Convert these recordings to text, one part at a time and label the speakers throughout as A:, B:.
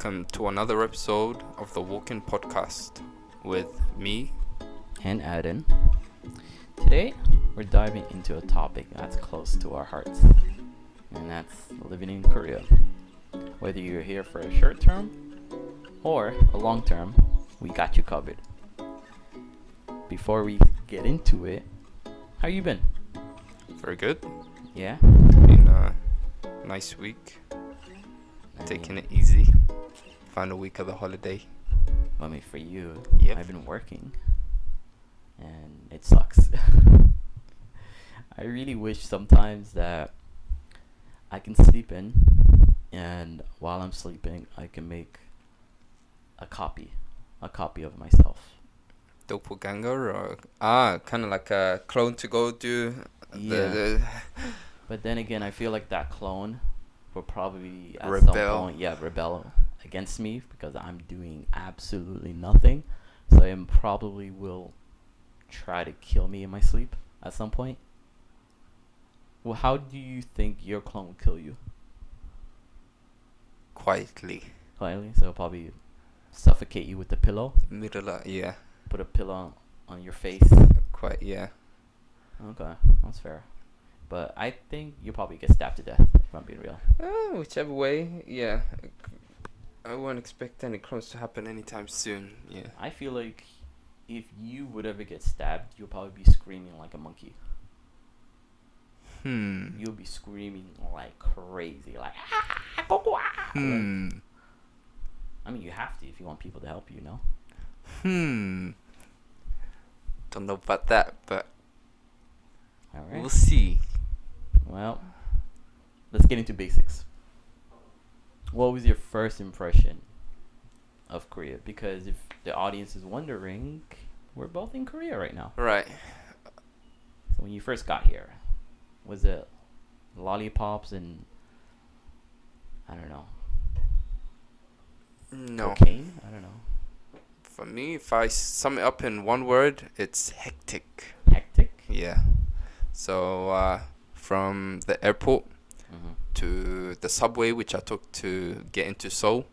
A: welcome to another episode of the Walk-In Podcast with me
B: and Adam. Today, we're diving into a topic that's close to our hearts, and that's living in Korea. Whether you're here for a short term or a long term, we got you covered. Before we get into it, how you been?
A: Very good.
B: Yeah?
A: Been a nice week. Taking it easy. Final week of the holiday.
B: I mean, for you,
A: Yep.
B: I've been working, and it sucks. I really wish sometimes that I can sleep in, and while I'm sleeping, I can make a copy of myself.
A: Doppelganger or kind of like a clone to go do.
B: Yeah. But then again, I feel like that clone will probably at
A: Rebel.
B: some point, rebel against me because I'm doing absolutely nothing. So it probably will try to kill me in my sleep at some point. Well, how do you think your clone will kill you?
A: Quietly.
B: Quietly, so it'll probably suffocate you with the pillow.
A: Yeah.
B: Put a pillow on your face.
A: Quite, yeah.
B: Okay, that's fair. But I think you'll probably get stabbed to death, if I'm being real.
A: Whichever way, yeah. I won't expect any clones to happen anytime soon, yeah.
B: I feel like if you would ever get stabbed, you'll probably be screaming like a monkey. You'll be screaming like crazy, like I mean, you have to if you want people to help you, know?
A: Don't know about that, but
B: All right.
A: we'll see.
B: Well, let's get into basics. What was your first impression of Korea? Because if the audience is wondering, we're both in Korea right now.
A: Right.
B: So when you first got here, was it lollipops and I don't know,
A: No.
B: cocaine? I don't know.
A: For me, if I sum it up in one word, it's hectic.
B: Hectic?
A: Yeah. So, from the airport to the subway, which I took to get into Seoul,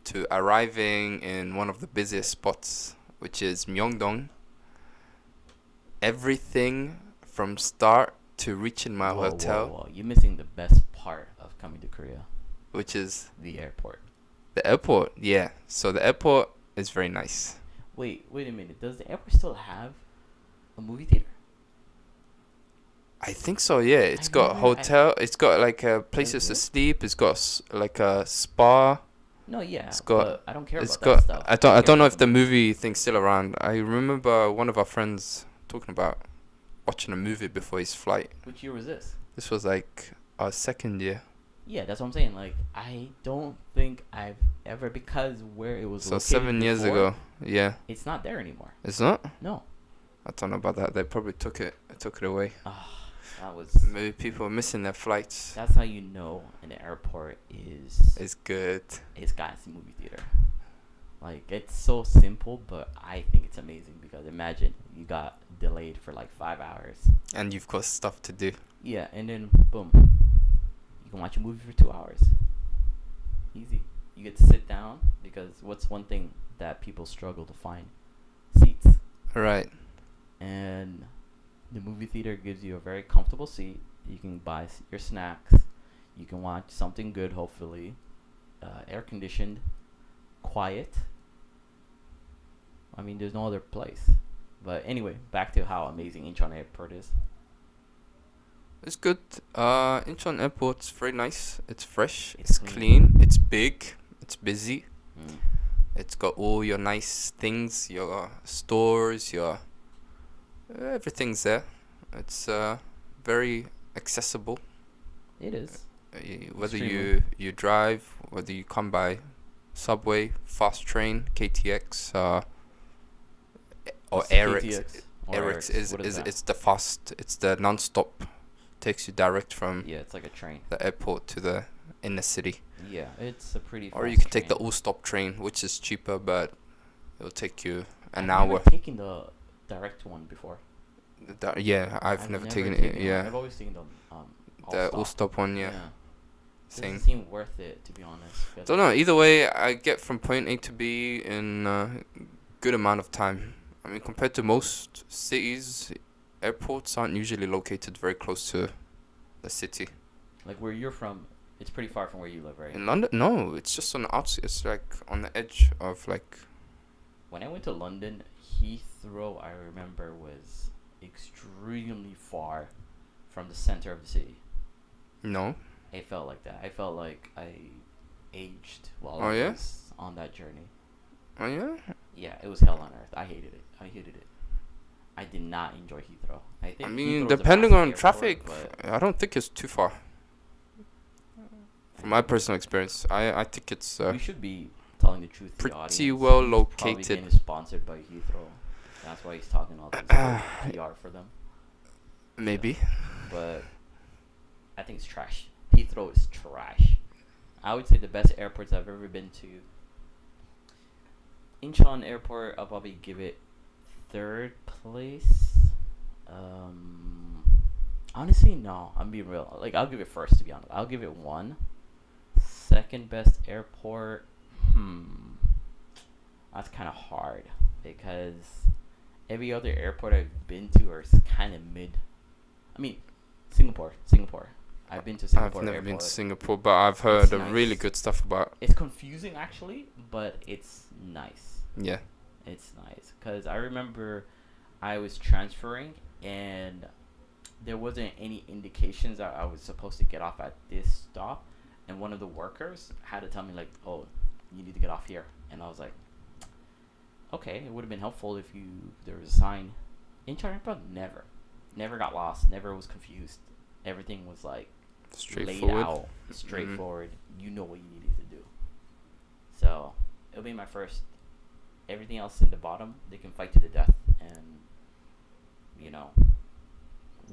A: to arriving in one of the busiest spots, which is Myeongdong. Everything from start to reaching my hotel,
B: Whoa. You're missing the best part of coming to Korea.
A: which is
B: The airport.
A: the airport. Yeah. So the airport is very nice.
B: Wait a minute. Does the airport still have a movie theater?
A: I think so, yeah. It's got a hotel. It's got like places to sleep. It's got like a spa.
B: No, yeah.
A: It's got-
B: but I don't care
A: It's
B: about
A: got.
B: that stuff.
A: I
B: care
A: don't know
B: about
A: if the movie thing's still around. I remember one of our friends talking about watching a movie before his flight.
B: Which year was this?
A: This was like our second year.
B: Yeah, that's what I'm saying. Like, I don't think I've ever, because where it was
A: So
B: located
A: 7 years
B: before,
A: ago. Yeah.
B: it's not there anymore.
A: It's not?
B: No.
A: I don't know about that. They probably took it away.
B: That was.
A: Maybe people are missing their flights.
B: That's how you know an airport is.
A: It's good.
B: It's got a movie theater. Like, it's so simple, but I think it's amazing because imagine you got delayed for like 5 hours.
A: And you've got stuff to do.
B: Yeah, and then boom, you can watch a movie for 2 hours. Easy. You get to sit down because what's one thing that people struggle to find? Seats.
A: Right.
B: And the movie theater gives you a very comfortable seat. You can buy your snacks. You can watch something good, hopefully. Air conditioned, quiet. I mean, there's no other place. But anyway, back to how amazing Incheon Airport is.
A: It's good. Incheon Airport's very nice. It's fresh.
B: It's
A: It's clean. It's big. It's busy. It's got all your nice things, your stores, your everything's there. It's very accessible.
B: It is.
A: Whether
B: Extremely.
A: you drive, whether you come by subway, fast train, KTX, or
B: What's
A: Airx.
B: KTX? Or
A: Airx is
B: What that?
A: it's the fast. It's the non-stop. Takes you direct from
B: Yeah, it's like a train.
A: the airport to the inner city.
B: Yeah, it's a pretty.
A: Or you
B: fast
A: can take the
B: train.
A: all-stop train, which is cheaper, but it'll take you an
B: I've never
A: hour.
B: taken the direct one before.
A: Yeah, I've never taken it.
B: one.
A: Yeah,
B: I've always taken the
A: the
B: all
A: all-stop one. Yeah.
B: Doesn't
A: Same.
B: seem worth it, to be honest.
A: Don't know. Either way, I get from point A to B in good amount of time. I mean, compared to most cities, airports aren't usually located very close to the city.
B: Like where you're from, it's pretty far from where you live, right?
A: In London, no, it's just on the outskirts. It's like on the edge of like.
B: When I went to London, Heathrow, I remember, was extremely far from the center of the city.
A: No.
B: It felt like that. I felt like I aged while
A: Oh,
B: I
A: yeah?
B: was on that journey.
A: Oh yeah.
B: Yeah, it was hell on earth. I hated it. I did not enjoy Heathrow. I think
A: I mean,
B: Heathrow is a
A: depending
B: massive
A: on
B: airport,
A: traffic,
B: but
A: I don't think it's too far. From my personal experience, I think it's
B: we should be telling the truth to the
A: pretty
B: audience.
A: well
B: He's
A: located.
B: Probably getting sponsored by Heathrow. That's why he's talking all this PR for them.
A: maybe.
B: But I think it's trash. Heathrow is trash. I would say the best airports I've ever been to. Incheon Airport, I'll probably give it third place. Honestly, no. I'm being real. Like, I'll give it first, to be honest. I'll give it 1. Second best airport. That's kind of hard because every other airport I've been to are kind of mid. I mean, Singapore. I've been to Singapore
A: I've never
B: airport.
A: been to Singapore, but I've heard
B: It's
A: really
B: nice.
A: good stuff about.
B: It's confusing actually, but it's nice.
A: Yeah.
B: It's nice because I remember I was transferring and there wasn't any indications that I was supposed to get off at this stop, and one of the workers had to tell me like, "Oh, you need to get off here," and I was like, "Okay, it would have been helpful if there was a sign." In China, never got lost, never was confused. Everything was like laid
A: Straightforward.
B: out, straightforward. You know what you needed to do. So it'll be my first. Everything else in the bottom, they can fight to the death, and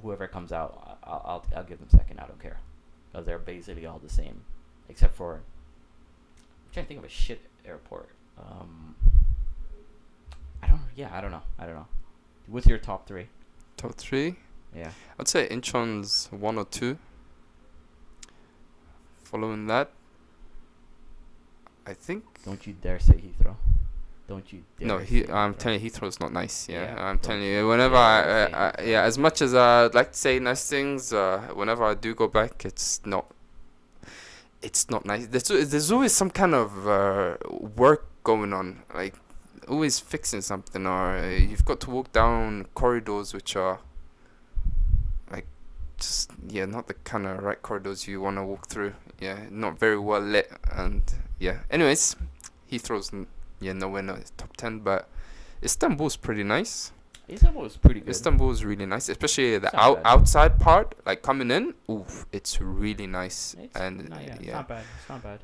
B: whoever comes out, I'll give them second. I don't care, because they're basically all the same, except for. I'm trying to think of a shit airport. I don't know. What's your top 3?
A: Top 3.
B: Yeah.
A: I'd say Incheon's 1 or 2. Following that, I think.
B: Don't you dare say Heathrow. Don't you dare.
A: No, I'm telling you, Heathrow's not nice. Yeah,
B: Yeah,
A: I'm telling
B: don't
A: you.
B: you
A: Whenever
B: dare say Heathrow.
A: yeah, as much as I'd like to say nice things, whenever I do go back, it's not nice. There's always some kind of work going on, like always fixing something, or you've got to walk down corridors which are like just not the kind of right corridors you want to walk through. Yeah, not very well lit, and yeah. Anyways, Heathrow's nowhere near top 10, but Istanbul's pretty nice.
B: Istanbul was pretty good.
A: Istanbul's really nice, especially the
B: It's not bad.
A: outside part, like coming in. Oof, it's really nice.
B: It's
A: and
B: It's not bad. It's not bad.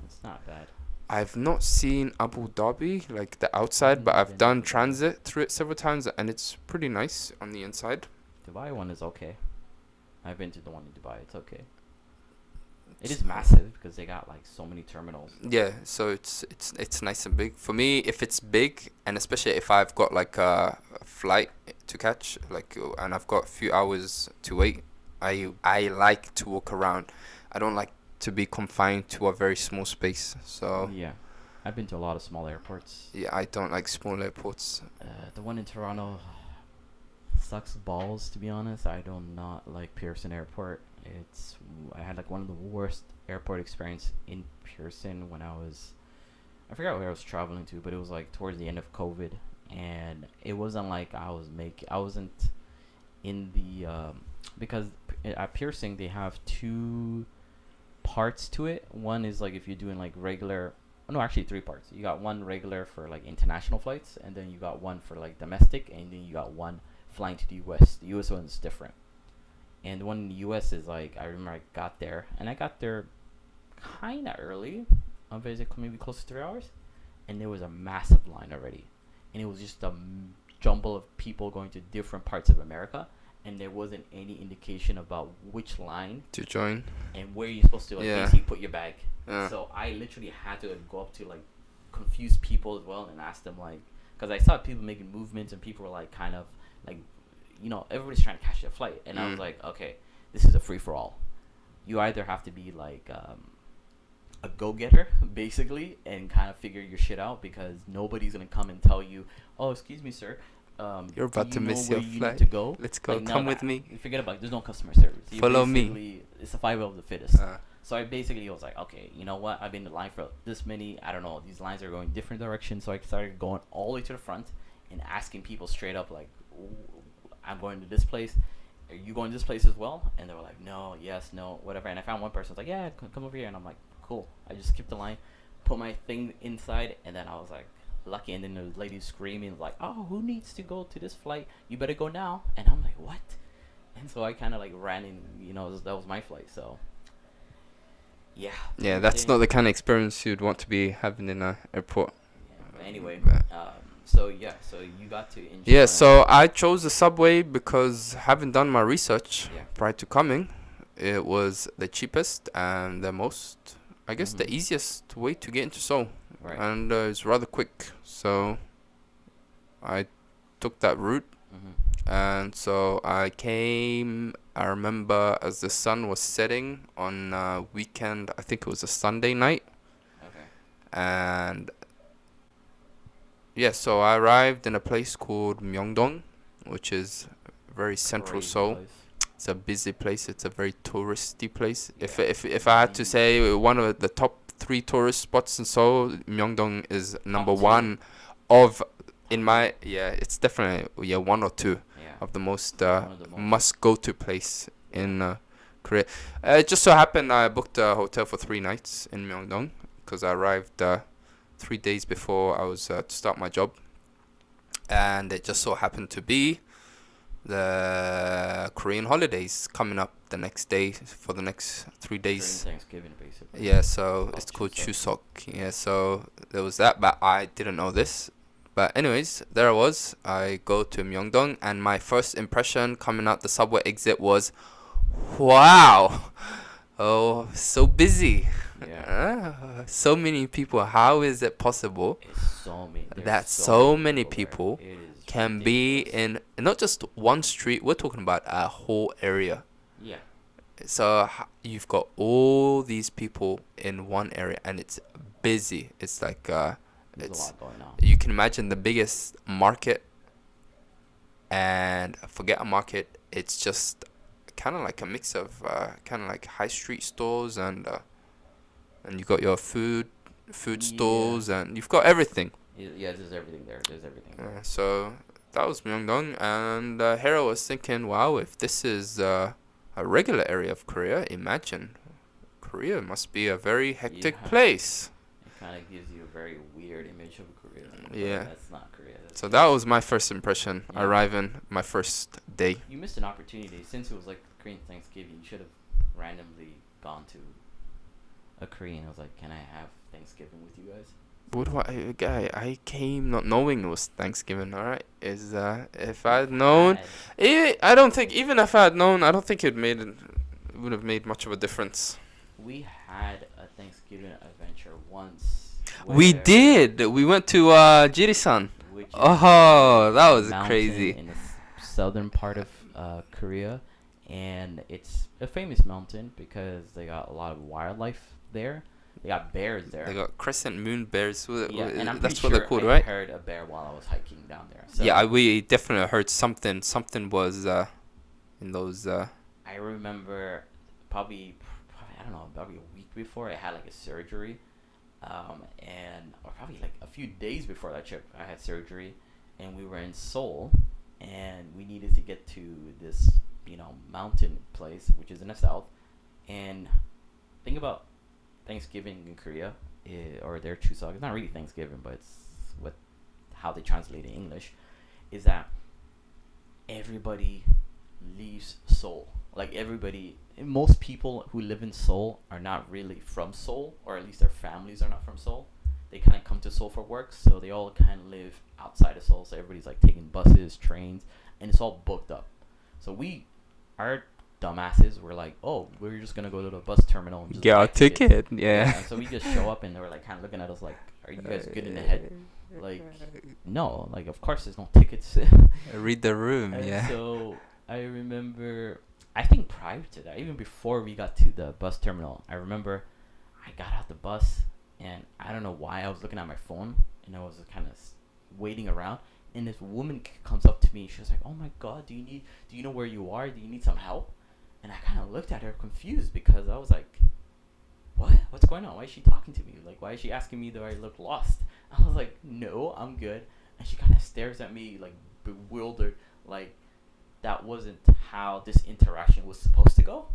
B: It's not bad.
A: I've not seen Abu Dhabi, like the outside, but I've
B: Neither,
A: done
B: neither.
A: transit through it several times, and it's pretty nice on the inside.
B: Dubai one is okay. I've been to the one in Dubai. It's okay. It is massive because they got like so many terminals.
A: Yeah, so it's nice and big. For me, if it's big, and especially if I've got like a flight to catch, like, and I've got a few hours to wait, I like to walk around. I don't like to be confined to a very small space. So
B: Yeah, I've been to a lot of small airports.
A: yeah, I don't like small airports.
B: The one in Toronto sucks balls, to be honest. I do not like Pearson Airport. I had like one of the worst airport experience in Pearson when I forgot where I was traveling to, but it was like towards the end of COVID, and it wasn't like I wasn't in the because at Pearson they have 2 parts to it. One is like if you're doing like regular. No, actually 3 parts. You got one regular for like international flights, and then you got one for like domestic, and then you got one flying to the US. The US one's different. And the one in the US is like, I remember I got there kind of early. Maybe close to 3 hours. And there was a massive line already. And it was just a jumble of people going to different parts of America. And there wasn't any indication about which line
A: To join.
B: and where you're supposed to like
A: Yeah.
B: basically put your bag.
A: Yeah.
B: So I literally had to go up to like confused people as well and ask them like, because I saw people making movements and people were like kind of like, everybody's trying to catch their flight, and I was like, okay, this is a free for all. you either have to be like a go-getter basically and kind of figure your shit out, because nobody's gonna come and tell you, oh, excuse me, sir,
A: You're
B: do
A: about
B: you
A: to
B: know
A: miss
B: where
A: your
B: you need
A: flight.
B: to go?
A: Let's go.
B: Like, no,
A: Come with me.
B: forget about it. There's no customer service. You
A: Follow me.
B: basically, it's survival of the fittest. So I basically was like, okay, you know what? I've been in line for this many. I don't know. These lines are going different directions. So I started going all the way to the front and asking people straight up, like, I'm going to this place. Are you going to this place as well? And they were like, no, yes, no, whatever. And I found one person was like, yeah, come over here. And I'm like, cool. I just skipped the line, put my thing inside, and then I was like, lucky. And then the lady screaming like, oh, who needs to go to this flight? You better go now. And I'm like, what? And so I kind of like ran in, that was my flight. So yeah.
A: Yeah, that's not the kind of experience you'd want to be having in an airport.
B: Yeah, but anyway, so you got to enjoy.
A: Yeah, so I chose the subway because, having done my research prior to coming, it was the cheapest and the most, I guess, the easiest way to get into Seoul.
B: Right.
A: And it's rather quick. So I took that route. And so I came, I remember, as the sun was setting on weekend. I think it was a Sunday night.
B: Okay.
A: And yeah, so I arrived in a place called Myeongdong, which is very central
B: Crazy
A: Seoul.
B: place.
A: It's a busy place. It's a very touristy place.
B: Yeah.
A: If I had to say one of the top 3 tourist spots in Seoul, Myeongdong is number 1 of, in my, it's definitely 1 or 2 of the most must go to place in Korea. It just so happened I booked a hotel for 3 nights in Myeongdong because I arrived 3 days before I was to start my job, and it just so happened to be the Korean holidays coming up the next day for the next 3 days.
B: During Thanksgiving, basically.
A: Yeah, so it's called Chuseok. Yeah, so there was that, but I didn't know this. But anyways, there I was. I go to Myeongdong, and my first impression coming out the subway exit was, wow, oh, so busy.
B: Yeah.
A: So many people. How is it possible
B: It's so many.
A: that so many people
B: there. It is
A: can
B: ridiculous.
A: be in not just one street? We're talking about a whole area.
B: Yeah.
A: So you've got all these people in one area, and it's busy. It's like
B: There's
A: it's
B: a lot going on.
A: you can imagine the biggest market, and forget a market. It's just kind of like a mix of kind of like high street stores, and you got your food stalls, and you've got everything.
B: Yeah, there's everything there. There's everything.
A: So that was Myeongdong, and here I was thinking, wow, if this is a regular area of Korea, imagine Korea must be a very hectic place.
B: It kind of gives you a very weird image of Korea.
A: Yeah.
B: That's not Korea.
A: So that was my first impression,
B: Yeah.
A: arriving my first day.
B: You missed an opportunity. Since it was like Korean Thanksgiving, you should have randomly gone to a Korean. I was like, can I have Thanksgiving with you guys?
A: What do I came not knowing it was Thanksgiving, alright? If I had known, I don't think, even if I had known, I don't think it would have made much of a difference.
B: We had a Thanksgiving adventure once.
A: We did! We went to Jirisan.
B: Which is
A: Oh, that was
B: mountain
A: crazy.
B: in the southern part of Korea, and it's a famous mountain because they got a lot of wildlife there. They got bears there.
A: They got crescent moon bears.
B: Yeah, and I'm
A: That's
B: pretty
A: what
B: sure
A: they're called,
B: I
A: right?
B: heard a bear while I was hiking down there. So
A: Yeah, we definitely heard something. Something was in those.
B: I remember probably I don't know, probably a week before I had like a surgery, or probably like a few days before that trip I had surgery, and we were in Seoul, and we needed to get to this mountain place which is in the south, and think about Thanksgiving in Korea, or their Chuseok. It's not really Thanksgiving, but it's how they translate it in English, is that everybody leaves Seoul. Like most people who live in Seoul are not really from Seoul, or at least their families are not from Seoul. They kind of come to Seoul for work, so they all kind of live outside of Seoul. So everybody's like taking buses, trains, and it's all booked up. So our dumbasses were like, oh, we're just gonna go to the bus terminal and just
A: Get
B: buy
A: our
B: tickets.
A: ticket, yeah.
B: And so we just show up, and they were like kind of looking at us like, are you guys good in the head? Like, no, like of course there's no tickets.
A: Read the room,
B: And
A: yeah.
B: so I remember I think prior to that, even before we got to the bus terminal, I remember I got out the bus and I don't know why I was looking at my phone and I was kind of waiting around. And this woman comes up to me. She was like, "Oh my God, do you know where you are? Do you need some help?" And I kind of looked at her confused because I was like, "What? What's going on? Why is she talking to me? Like, why is she asking me do I look lost?" I was like, "No, I'm good." And she kind of stares at me like bewildered, like that wasn't how this interaction was supposed to go.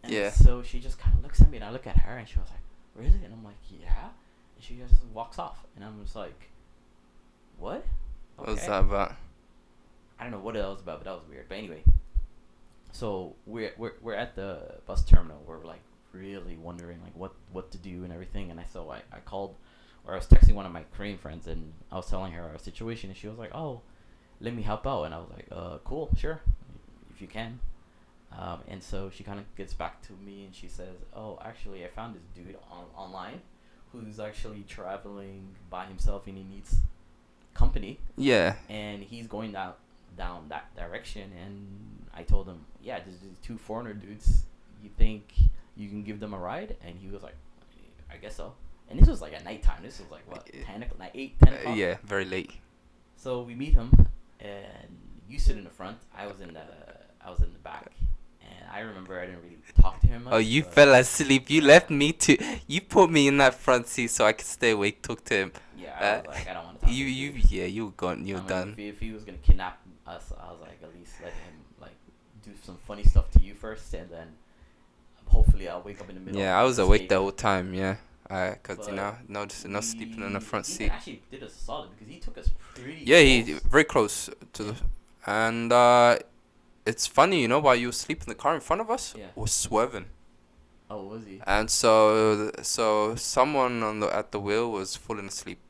B: And
A: Yeah.
B: so she just kind of looks at me, and I look at her, and she was like, "Really?" And I'm like, "Yeah." And she just walks off, and I'm just like, "What?"
A: What was
B: Okay.
A: that about?
B: I don't know what it was about, but that was weird. But anyway, so we're at the bus terminal. We're like really wondering like what to do and everything. And I called, or I was texting one of my Korean friends, and I was telling her our situation, and she was like, "Oh, let me help out." And I was like, cool, sure, if you can. And so she kind of gets back to me and she says, "Oh, actually, I found this dude online who's actually traveling by himself and he needs company,
A: Yeah.
B: and he's going down that direction." And I told him, "Yeah, there's these two foreigner dudes. You think you can give them a ride?" And he was like, "I guess so." And this was like at nighttime. This was like what, 10 o'clock, 10 o'clock.
A: Yeah, very late.
B: So we meet him, and you sit in the front. I was in the back, and I remember I didn't really talk to him much.
A: Oh, you
B: but
A: fell asleep. You left me to. You put me in that front seat so I could stay awake, talk to him.
B: Yeah, I was like, I don't want to talk.
A: Yeah, you were gone. You were
B: I mean,
A: done.
B: if he was gonna kidnap us, I was like, at least let him like do some funny stuff to you first, and then hopefully I'll wake up in the middle.
A: Yeah,
B: and
A: I was awake
B: escape.
A: the whole time. Yeah, cause
B: But
A: no sleeping in the front
B: he
A: seat.
B: actually did us solid because he took us pretty.
A: Yeah, he
B: close.
A: very close to the, and it's funny, while you were sleeping, the car in front of us
B: Yeah.
A: was swerving,
B: Oh, was he?
A: and so someone at the wheel was falling asleep,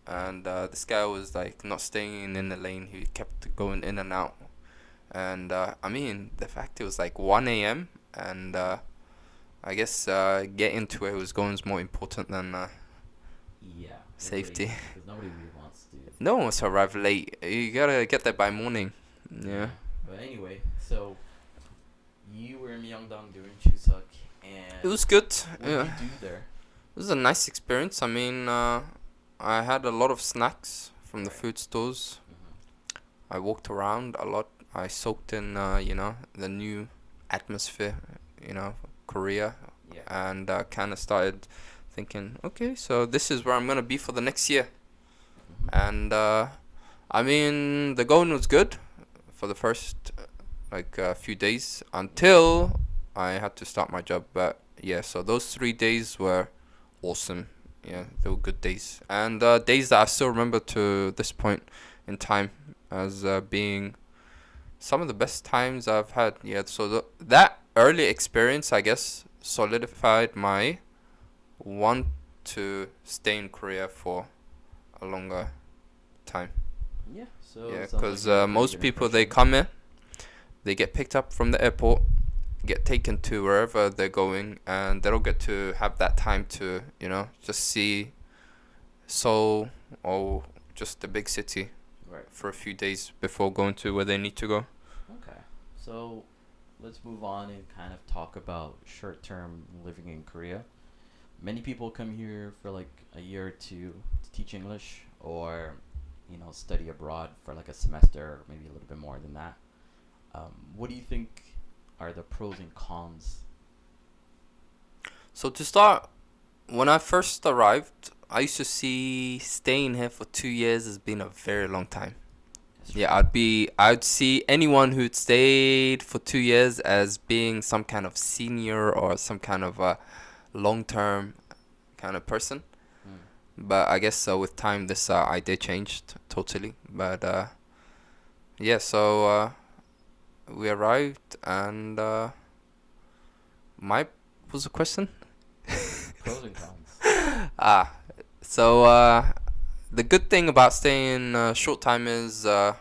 A: and this guy was like not staying in the lane. He kept going in and out, and I mean the fact it was like 1 a.m. and I guess getting to where he was going is more important than
B: Yeah.
A: safety.
B: Because nobody really wants to.
A: No one wants to arrive late. You gotta get there by morning. Yeah.
B: But anyway, so you were in Myeongdong during Chuseok, and
A: It was good.
B: what
A: Yeah.
B: did you do there?
A: It was a nice experience. I mean, I had a lot of snacks from the
B: Right.
A: food stores.
B: Mm-hmm.
A: I walked around a lot. I soaked in, the new atmosphere, Korea,
B: Yeah.
A: and kind of started thinking, okay, so this is where I'm gonna be for the next year.
B: Mm-hmm.
A: And I mean, the going was good for the first few days until I had to start my job. But yeah, so those 3 days were awesome. Yeah, they were good days, and days that I still remember to this point in time as being some of the best times I've had. Yeah, so that early experience, I guess, solidified my want to stay in Korea for a longer time.
B: Yeah. So
A: Yeah,
B: it sounds like
A: because
B: you had a pretty
A: most
B: good
A: people, they
B: impression.
A: come in, they get picked up from the airport, get taken to wherever they're going, and they don't get to have that time to, just see Seoul or just the big city
B: Right.
A: for a few days before going to where they need to go.
B: Okay. So let's move on and kind of talk about short-term living in Korea. Many people come here for like a year or two to teach English, or study abroad for like a semester, or maybe a little bit more than that. What do you think are the pros and cons?
A: So to start, when I first arrived, I used to see staying here for 2 years as being a very long time.
B: That's
A: Yeah,
B: right.
A: I'd see anyone who'd stayed for 2 years as being some kind of senior or some kind of a long-term kind of person.
B: Mm.
A: But I guess with time, this idea changed totally. But yeah, so we arrived, and my was the question?
B: Pros and cons.
A: So the good thing about staying short time is I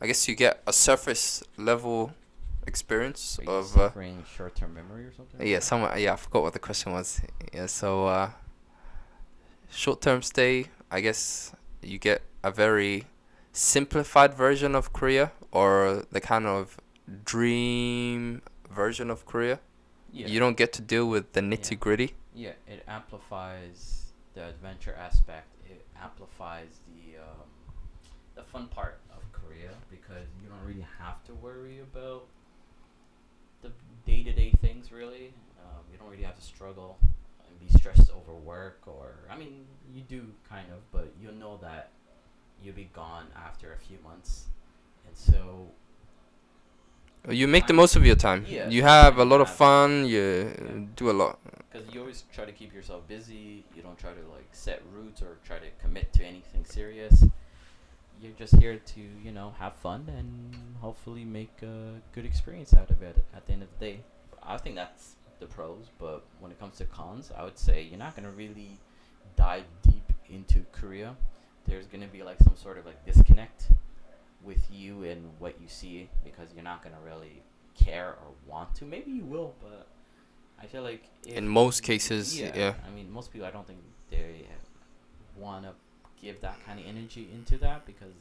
A: guess you get a surface level experience
B: Are you
A: of
B: suffering short-term memory or something?
A: I forgot what the question was. Yeah, so short term stay, I guess you get a very simplified version of Korea, or the kind of dream version of Korea.
B: Yeah.
A: You don't get to deal with the
B: Yeah.
A: nitty gritty.
B: Yeah, it amplifies the adventure aspect. It amplifies the fun part of Korea because you don't really have to worry about the day to day things. Really, you don't really have to struggle and be stressed over work. Or I mean, you do kind of, but you'll know that you'll be gone after a few months, and so
A: You make the most of your time.
B: yeah,
A: You
B: the
A: have
B: time
A: a
B: you
A: lot of
B: have.
A: fun.
B: Yeah.
A: You do a lot.
B: Because you always try to keep yourself busy. You don't try to like set routes or try to commit to anything serious. You're just here to have fun and hopefully make a good experience out of it at the end of the day. I think that's the pros, but when it comes to cons, I would say you're not gonna really dive deep into Korea. There's gonna be like some sort of like disconnect with you and what you see because you're not gonna really care or want to. Maybe you will, but I feel like
A: In most cases,
B: yeah,
A: yeah.
B: I mean, most people, I don't think they want to give that kind of energy into that because,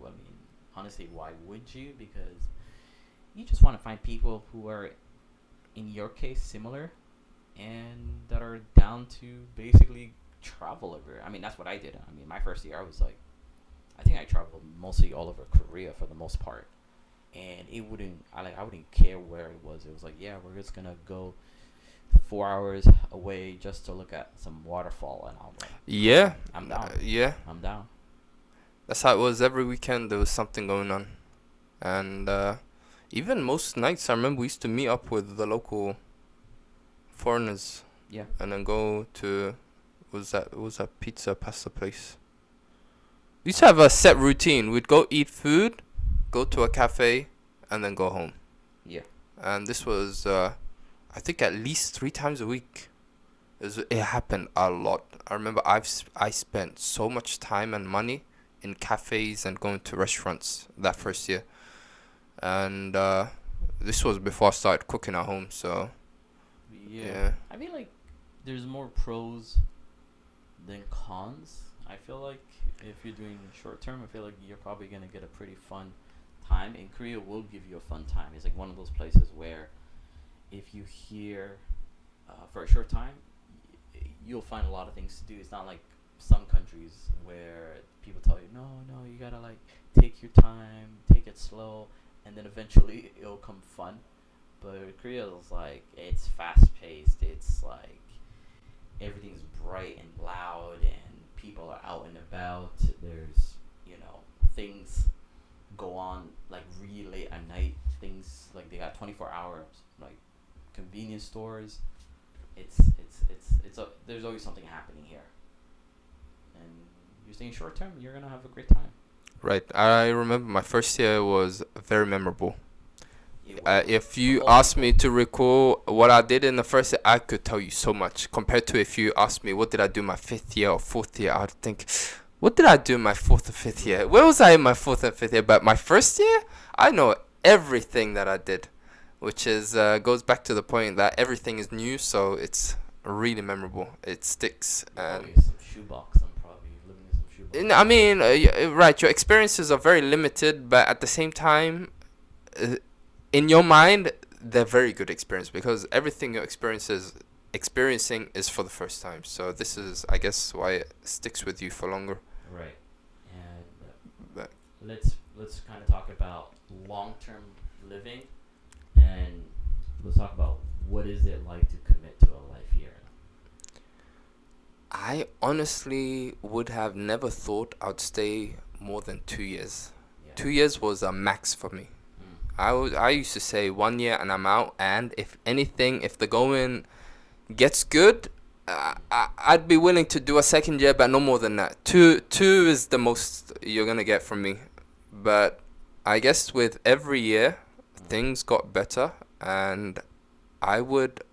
B: I mean, honestly, why would you? Because you just want to find people who are, in your case, similar and that are down to basically travel everywhere. I mean, that's what I did. I mean, my first year, I was like, I think I traveled mostly all over Korea for the most part. And I wouldn't care where it was. It was like, yeah, we're just gonna go 4 hours away just to look at some waterfall, and I'm like,
A: Yeah.
B: I'm down.
A: Yeah.
B: I'm down.
A: That's how it was every weekend. There was something going on. And even most nights, I remember we used to meet up with the local foreigners
B: Yeah.
A: and then go to, what was that pizza pasta place? We used to have a set routine. We'd go eat food, go to a cafe, and then go home.
B: Yeah.
A: And this was, I think, at least 3 times a week. It happened a lot. I remember I spent so much time and money in cafes and going to restaurants that first year. And this was before I started cooking at home. So
B: Yeah.
A: yeah,
B: I feel like there's more pros than cons. I feel like if you're doing short term, I feel like you're probably gonna get a pretty fun time. And Korea will give you a fun time. It's like one of those places where if you hear for a short time, you'll find a lot of things to do. It's not like some countries where people tell you, no, no, you gotta like take your time, take it slow, and then eventually it'll come fun. But Korea is like, it's fast paced. It's like everything's bright and loud, and people are out and about. There's things go on like really late at night. Things like they got 24 hours like convenience stores. There's always something happening here, and you're staying short term, you're gonna have a great time.
A: right. I remember my first year was very memorable.
B: It was
A: If
B: for
A: you
B: most
A: ask
B: people.
A: me to recall what I did in the first year, I could tell you so much. Compared to if you ask me what did I do my 5th year or 4th year, I'd think, what did I do in my 4th or 5th year? Where was I in my 4th and 5th year? But my first year, I know everything that I did, which is goes back to the point that everything is new, so it's really memorable. It sticks. And
B: Probably some shoebox. I'm probably living in some shoebox.
A: I mean, right, your experiences are very limited, but at the same time, uh, in your mind, they're very good experience because everything you're experiencing is for the first time. So this is, I guess, why it sticks with you for longer.
B: Right. And
A: But
B: let's kind of talk about long term living, and let's talk about what is it like to commit to a life here.
A: I honestly would have never thought I'd stay more than 2 years.
B: Yeah.
A: 2 years was a max for me.
B: Mm.
A: I used to say 1 year and I'm out, and if anything, if the going gets good, I'd be willing to do a second year, but no more than that. Two is the most you're gonna get from me. But I guess with every year, things got better, and I would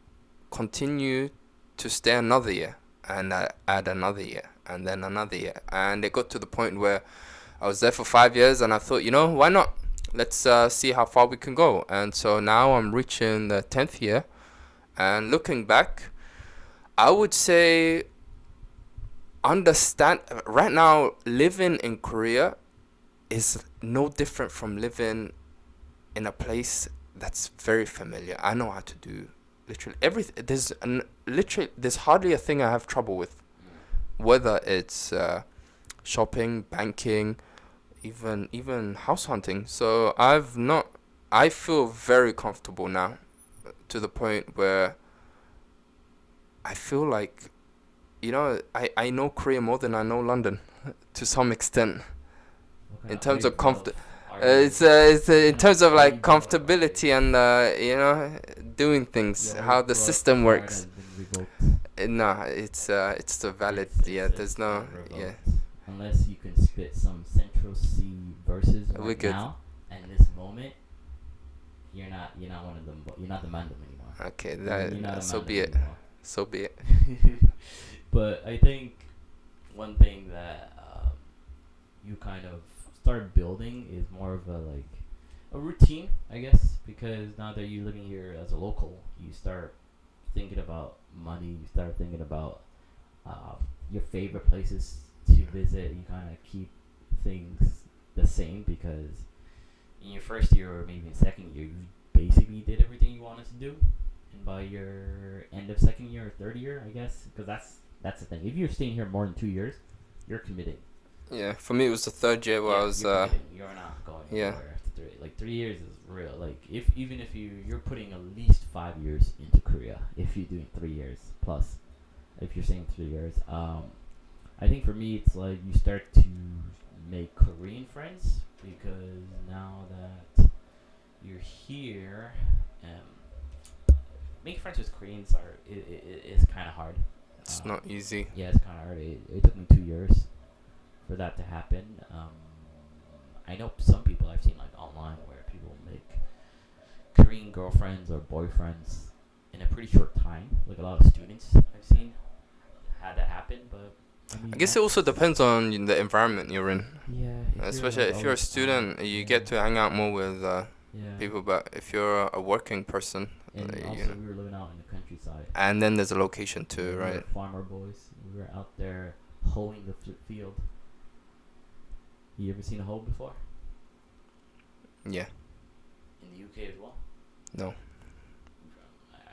A: continue to stay another year, and add another year, and then another year, and it got to the point where I was there for 5 years, and I thought, why not? Let's see how far we can go. And so now I'm reaching the 10th year, and looking back, I would say understand right now living in Korea is no different from living in a place that's very familiar. I know how to do literally everything. There's hardly a thing I have trouble with, whether it's shopping, banking, even house hunting. So I feel very comfortable now, to the point where I feel like, I know Korea more than I know London, to some extent,
B: What kind
A: in
B: of, are
A: terms
B: you
A: of
B: both? Are you,
A: it's in
B: no,
A: terms of
B: are you
A: like
B: both? Are you,
A: comfortability and doing things,
B: your
A: how the system
B: card
A: works.
B: has been revoked.
A: Nah, it's the valid. Yeah,
B: It's
A: there's no.
B: been
A: Yeah,
B: revoked. Unless you can spit some Central C verses
A: we're
B: right
A: good.
B: now, and this moment, you're not one of them. You're not the Mandem anymore.
A: Okay,
B: You're not a
A: so be
B: Mandem
A: it.
B: anymore.
A: So be it.
B: But I think one thing that you kind of start building is more of a routine, I guess, because now that you're living here as a local, you start thinking about money. You start thinking about uh, your favorite places to visit. You kind of keep things the same because in your first year or maybe in second year, you basically did everything you wanted to do, and by your end of second year or third year, I guess, because that's the thing. If you're staying here more than 2 years, you're committing.
A: Yeah, for me it was the third year where I was.
B: You're committing. You're not going
A: Yeah.
B: anywhere after 3. Like 3 years is real. Like if you're putting at least 5 years into Korea, if you're doing 3 years plus, if you're saying 3 years, I think for me it's like you start to make Korean friends because now that you're here, making friends with Koreans is kind of hard.
A: It's not easy.
B: Yeah, it's kind of hard. It took me 2 years for that to happen. I know some people I've seen like online where people make Korean girlfriends or boyfriends in a pretty short time. Like a lot of students I've seen had that happen, but I mean,
A: I guess it also depends on the environment you're in.
B: Yeah,
A: Especially if you're a student, you get to hang out more with
B: yeah.
A: people. But if you're a working person,
B: And also, we were living out in the countryside.
A: and then there's a location too,
B: We were
A: right?
B: farmer boys. We were out there hoeing the field. You ever seen a hoe before?
A: Yeah.
B: In the UK as well?
A: No.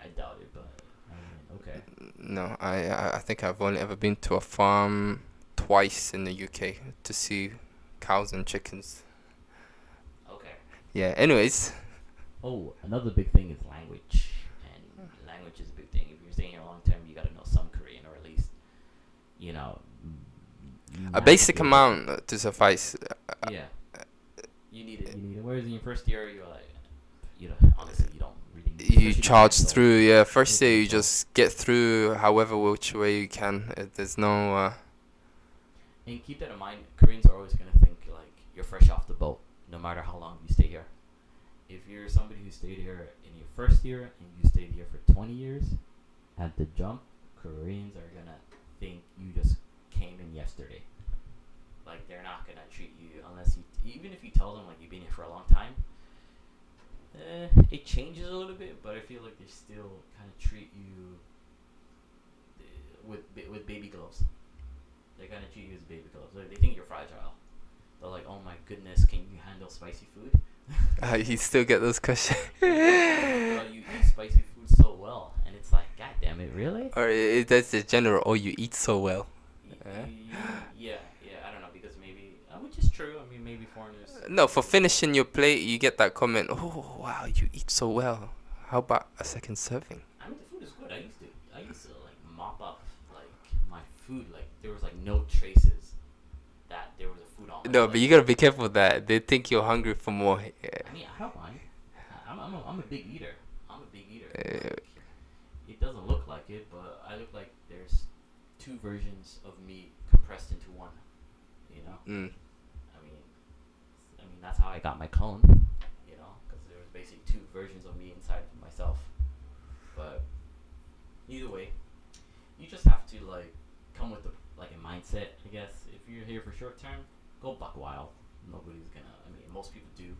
B: I doubt it, but I mean, okay.
A: No, I think I've only ever been to a farm twice in the UK to see cows and chickens.
B: Okay.
A: Yeah. Anyways.
B: Oh, another big thing is language, and language is a big thing. If you're staying here long term, you gotta know some Korean, or at least, you know,
A: A basic amount to suffice.
B: Yeah, you need it. You need it. Whereas in your first year, you're like, honestly, you don't really.
A: You
B: especially
A: charge
B: myself.
A: through. Yeah. First
B: Especially
A: year you
B: myself.
A: just get through however which way you can. There's no.
B: And keep that in mind. Koreans are always gonna think like you're fresh off the boat, no matter how long you stay here. If you're somebody who stayed here in your first year and you stayed here for 20 years, at the jump, Koreans are gonna think you just came in yesterday. Like they're not gonna treat you unless even if you tell them like you've been here for a long time. It changes a little bit, but I feel like they still kind of treat you with baby gloves. They're gonna treat you as baby gloves. Like, they think you're fragile. They're like, oh my goodness, can you handle spicy food?
A: You still get those questions.
B: Girl, you eat spicy food so well, and it's like, god damn it, really?
A: Or that's the general. Oh, you eat so well.
B: Yeah, I don't know, because maybe, which is true. I mean, maybe foreigners.
A: No, for finishing your plate, you get that comment. Oh, wow, you eat so well. How about a second serving?
B: I mean, the food is good. I used to like mop up like my food. Like there was like no traces that there was a food on.
A: No, but you gotta be careful with that. They think you're hungry for more.
B: I mean, I don't mind. I'm a big eater. I'm a big eater.
A: Uh,
B: Like, it doesn't look like it, but I look like there's two versions of me compressed into one. You know.
A: mm.
B: I mean that's how I got my clone. You know, because there was basically two versions of me inside of myself. But either way, you just have to like come with a mindset. I guess if you're here for short term, go buck wild. Nobody's gonna. I mean, most people do.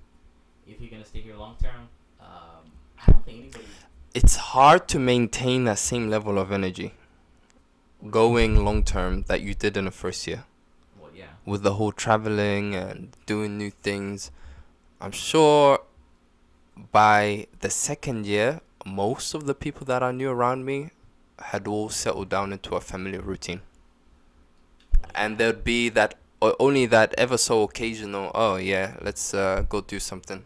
B: If you're gonna stay here long term, I don't think anybody.
A: It's hard to maintain that same level of energy going long term that you did in the first year.
B: Well, yeah.
A: With the whole traveling and doing new things. I'm sure by the second year, most of the people that I knew around me had all settled down into a family routine.
B: Well,
A: And
B: yeah.
A: there'd be that, or only that ever so occasional, oh yeah, let's go do something.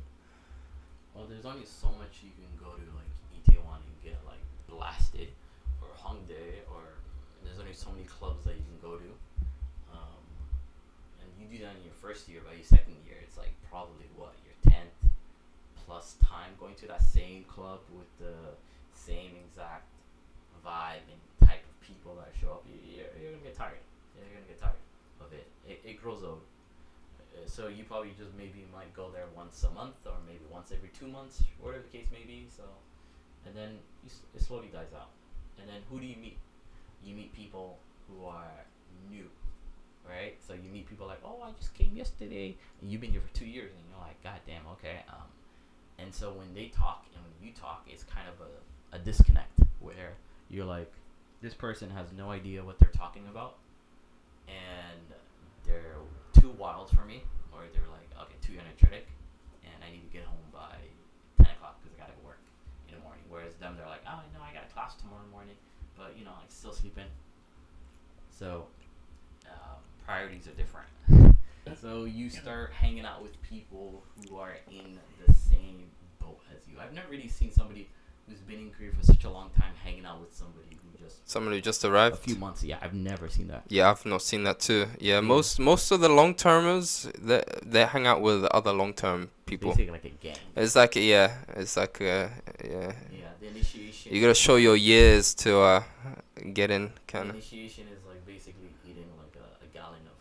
B: Well, there's only so much you can go to like Itaewon and get like blasted, or Hongdae, or there's only so many clubs that you can go to. Um, and you do that in your first year. By your second year, it's like probably what your 10th plus time going to that same club with the same exact vibe and type of people that show up. You're gonna get tired. You're gonna get tired of it. It grows old. So you probably just maybe might go there once a month or maybe once every 2 months, whatever the case may be. So, and then it slowly dies out. And then who do you meet? You meet people who are new, right? So you meet people like, oh, I just came yesterday, and you've been here for 2 years, and you're like, God damn, okay. And so when they talk and when you talk, it's kind of a disconnect where you're like, this person has no idea what they're talking about, and they're too wild for me, or they're like, okay, too energetic, and I need to get home by 10 o'clock because I gotta go work in the morning. Whereas them, they're like, oh, no, I got a class tomorrow morning, but you know, I still sleep in. So priorities are different. So you start hanging out with people who are in the same boat as you. I've never really seen somebody who's been in Korea for such a long time hanging out with somebody who just
A: Someone who just
B: a
A: arrived.
B: few months. Yeah, I've never seen that.
A: Yeah, I've not seen that too. Yeah,
B: Yeah.
A: most of the long termers they hang out with other long term people.
B: Basically like a gang.
A: It's like yeah, yeah.
B: Yeah, the initiation.
A: You gotta show your years to get in,
B: The
A: kind of.
B: initiation is like basically eating like a gallon of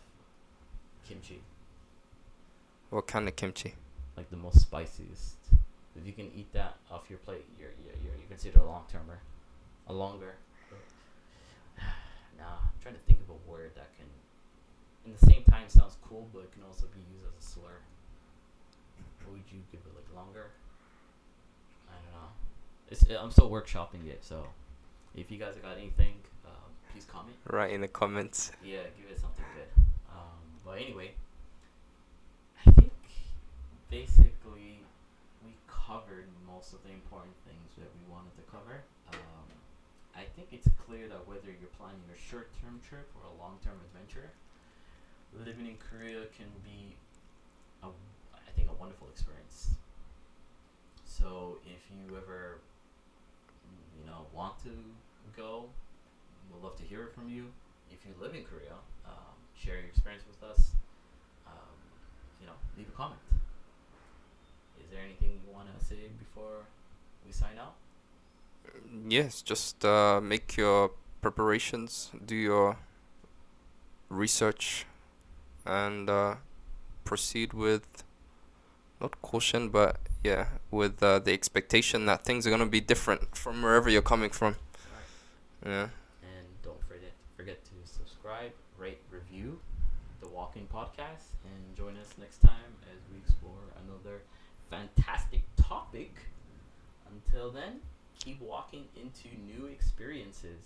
B: kimchi,
A: What kind of kimchi?
B: like the most spiciest. If you can eat that off your plate, you're considered a long termer, a longer. Nah, I'm trying to think of a word that can, in the same time, sounds cool, but it can also be used as a slur. What would you give it, like longer? I don't know. I'm still workshopping it, so if you guys got anything, please comment.
A: Right in the comments.
B: Yeah, give it something good. But anyway, I think basically we covered most of the important things that we wanted to cover. I think it's clear that whether you're planning a short-term trip or a long-term adventure, living in Korea can be, I think, a wonderful experience. So if you ever, want to go, we'd love to hear it from you. If you live in Korea, share your experience with us. Leave a comment. Is there anything you want to say before we sign out?
A: Yes, just make your preparations, do your research, and proceed with not caution, but yeah, with the expectation that things are gonna be different from wherever you're coming from.
B: Right.
A: Yeah.
B: And don't forget to subscribe, rate, review the Walking Podcast, and join us next time as we explore another fantastic topic. Until then, keep walking into new experiences.